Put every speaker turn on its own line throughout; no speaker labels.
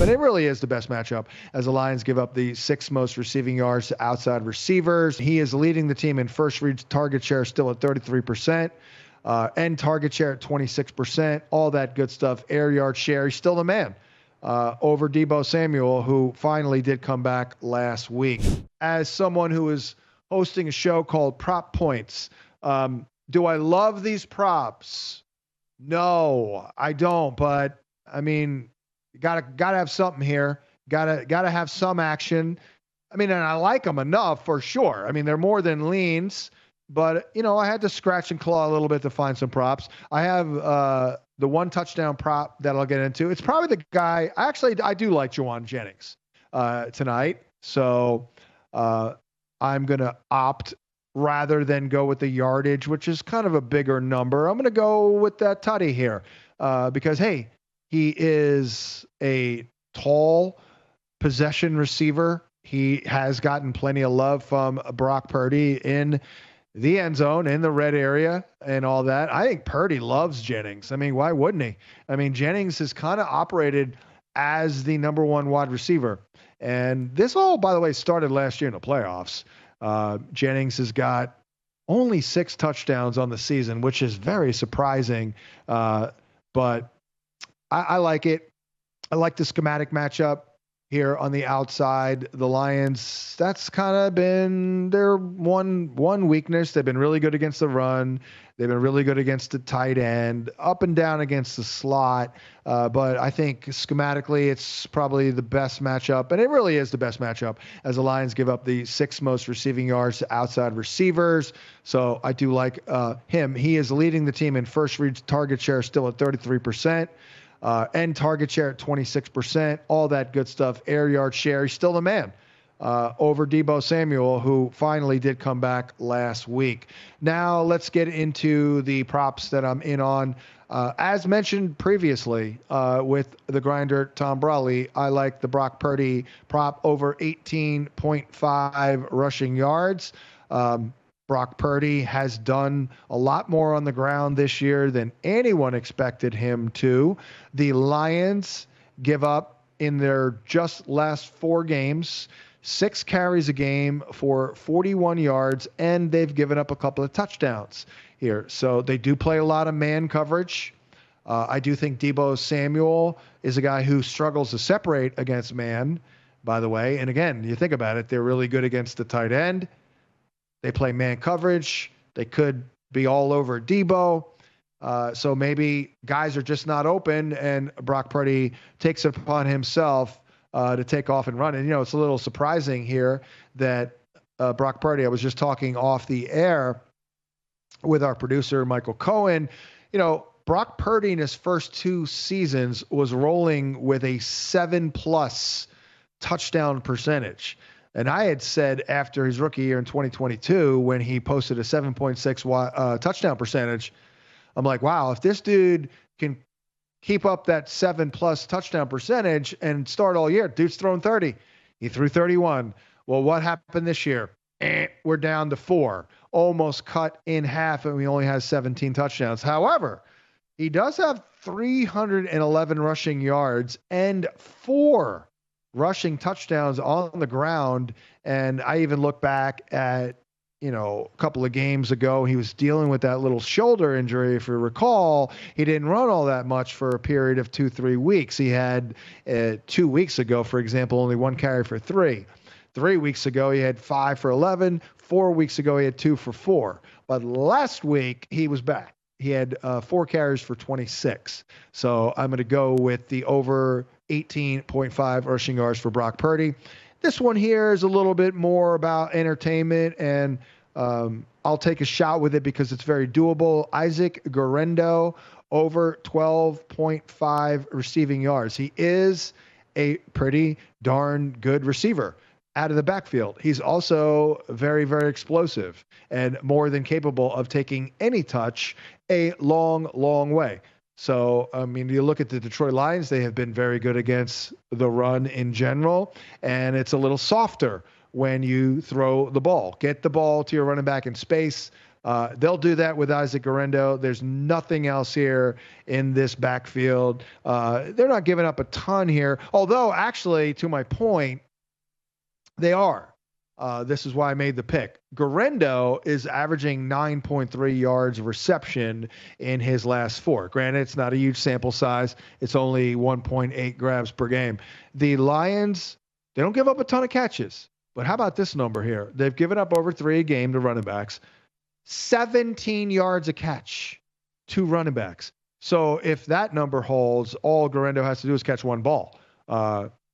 and it really is the best matchup as the Lions give up the sixth most receiving yards to outside receivers. He is leading the team in first read target share, still at 33%. And target share at 26%, all that good stuff. Air yard share, he's still the man over Deebo Samuel, who finally did come back last week. As someone who is hosting a show called Prop Points, do I love these props? No, I don't. But I mean, you gotta have something here. Gotta have some action. I mean, and I like them enough for sure. I mean, they're more than leans. But, I had to scratch and claw a little bit to find some props. I have the one touchdown prop that I'll get into. It's probably the guy. I do like Jauan Jennings tonight. So I'm going to opt rather than go with the yardage, which is kind of a bigger number. I'm going to go with that tutty here because, hey, he is a tall possession receiver. He has gotten plenty of love from Brock Purdy in the end zone, in the red area and all that. I think Purdy loves Jennings. I mean, why wouldn't he? I mean, Jennings has kind of operated as the number one wide receiver. And this all, by the way, started last year in the playoffs. Jennings has got only 6 touchdowns on the season, which is very surprising. But I like it. I like the schematic matchup here on the outside. The Lions, that's kind of been their one weakness. They've been really good against the run. They've been really good against the tight end, up and down against the slot. But I think schematically, it's probably the best matchup, and it really is the best matchup as the Lions give up the 6th most receiving yards to outside receivers. So I do like him. He is leading the team in first read target share, still at 33%. And target share at 26%, all that good stuff. Air yard share, he's still the man over Deebo Samuel, who finally did come back last week. Now let's get into the props that I'm in on. As mentioned previously with the grinder Tom Brawley, I like the Brock Purdy prop over 18.5 rushing yards. Brock Purdy has done a lot more on the ground this year than anyone expected him to. The Lions give up in their just last 4 games 6 carries a game for 41 yards, and they've given up a couple of touchdowns here. So they do play a lot of man coverage. I do think Deebo Samuel is a guy who struggles to separate against man, by the way. And again, you think about it, they're really good against the tight end. They play man coverage. They could be all over Deebo. So maybe guys are just not open, and Brock Purdy takes it upon himself to take off and run. And, it's a little surprising here that Brock Purdy, I was just talking off the air with our producer, Michael Cohen. Brock Purdy in his first 2 seasons was rolling with a 7+ touchdown percentage. And I had said after his rookie year in 2022, when he posted a 7.6 touchdown percentage, I'm like, wow, if this dude can keep up that 7+ touchdown percentage and start all year, dude's thrown 30. He threw 31. Well, what happened this year? We're down to 4, almost cut in half, and we only has 17 touchdowns. However, he does have 311 rushing yards and 4 rushing touchdowns on the ground. And I even look back at, a couple of games ago, he was dealing with that little shoulder injury. If you recall, he didn't run all that much for a period of 2-3 weeks. He had 2 weeks ago, for example, only 1 carry for 3. 3 weeks ago, he had 5 for 11. 4 weeks ago, he had 2 for 4. But last week, he was back. He had 4 carries for 26. So I'm going to go with the over 18.5 rushing yards for Brock Purdy. This one here is a little bit more about entertainment, and I'll take a shot with it because it's very doable. Isaac Guerrero over 12.5 receiving yards. He is a pretty darn good receiver out of the backfield. He's also very, very explosive and more than capable of taking any touch a long, long way. So, you look at the Detroit Lions, they have been very good against the run in general, and it's a little softer when you throw the ball. Get the ball to your running back in space. They'll do that with Isaac Guerrero. There's nothing else here in this backfield. They're not giving up a ton here, although actually, to my point, they are. This is why I made the pick. Guerrero is averaging 9.3 yards of reception in his last 4. Granted, it's not a huge sample size. It's only 1.8 grabs per game. The Lions, they don't give up a ton of catches. But how about this number here? They've given up over 3 a game to running backs. 17 yards a catch to running backs. So if that number holds, all Guerrero has to do is catch 1 ball.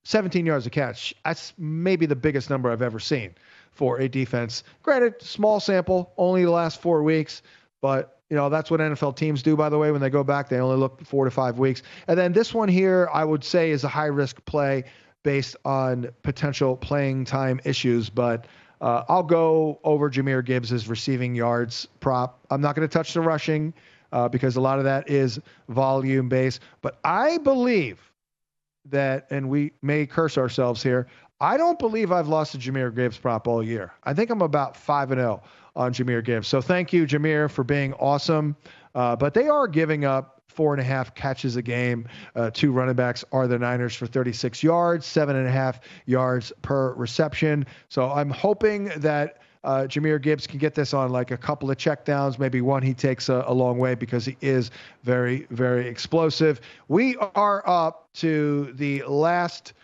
17 yards a catch. That's maybe the biggest number I've ever seen for a defense. Granted, small sample, only the last 4 weeks, but that's what NFL teams do, by the way. When they go back, they only look 4 to 5 weeks. And then this one here, I would say, is a high-risk play based on potential playing time issues, but I'll go over Jahmyr Gibbs' receiving yards prop. I'm not going to touch the rushing because a lot of that is volume-based, but I believe that, and we may curse ourselves here, I don't believe I've lost a Jahmyr Gibbs prop all year. I think I'm about 5-0 on Jahmyr Gibbs. So thank you, Jahmyr, for being awesome. But they are giving up 4.5 catches a game. 2 running backs are the Niners for 36 yards, 7.5 yards per reception. So I'm hoping that Jahmyr Gibbs can get this on like a couple of checkdowns, maybe one he takes a long way because he is very, very explosive. We are up to the last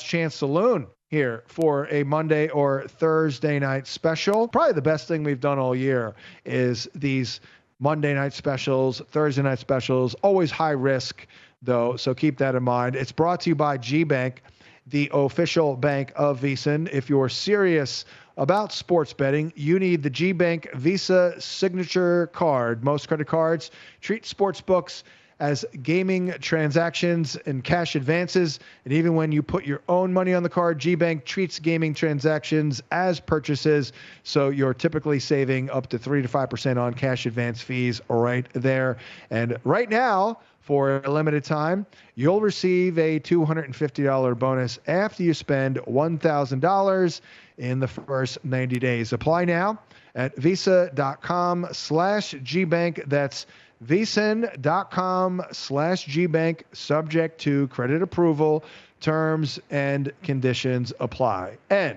chance saloon here for a Monday or Thursday night special. Probably the best thing we've done all year is these Monday night specials, Thursday night specials, always high risk though, so keep that in mind. It's brought to you by G-Bank, the official bank of VSiN. If you're serious about sports betting, you need the G-Bank Visa Signature Card. Most credit cards treat sports books as gaming transactions and cash advances. And even when you put your own money on the card, G-Bank treats gaming transactions as purchases. So you're typically saving up to 3 to 5% on cash advance fees right there. And right now, for a limited time, you'll receive a $250 bonus after you spend $1,000 in the first 90 days. Apply now at visa.com/GBank. That's VSiN.com/GBank, subject to credit approval. Terms and conditions apply. And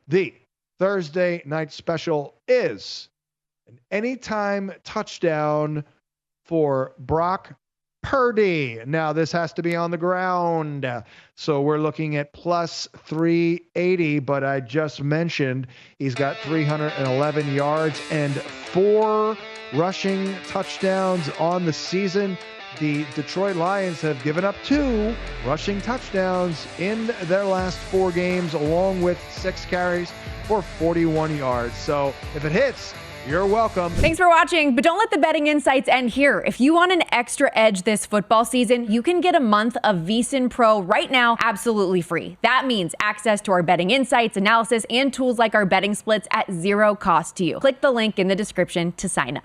the Thursday night special is an anytime touchdown for Brock Purdy. Now, this has to be on the ground. So we're looking at plus 380, but I just mentioned he's got 311 yards and 4 rushing touchdowns on the season. The Detroit Lions have given up 2 rushing touchdowns in their last 4 games, along with 6 carries for 41 yards. So if it hits, you're welcome.
Thanks for watching, but don't let the betting insights end here. If you want an extra edge this football season, you can get a month of VSiN Pro right now absolutely free. That means access to our betting insights, analysis, and tools like our betting splits at 0 cost to you. Click the link in the description to sign up.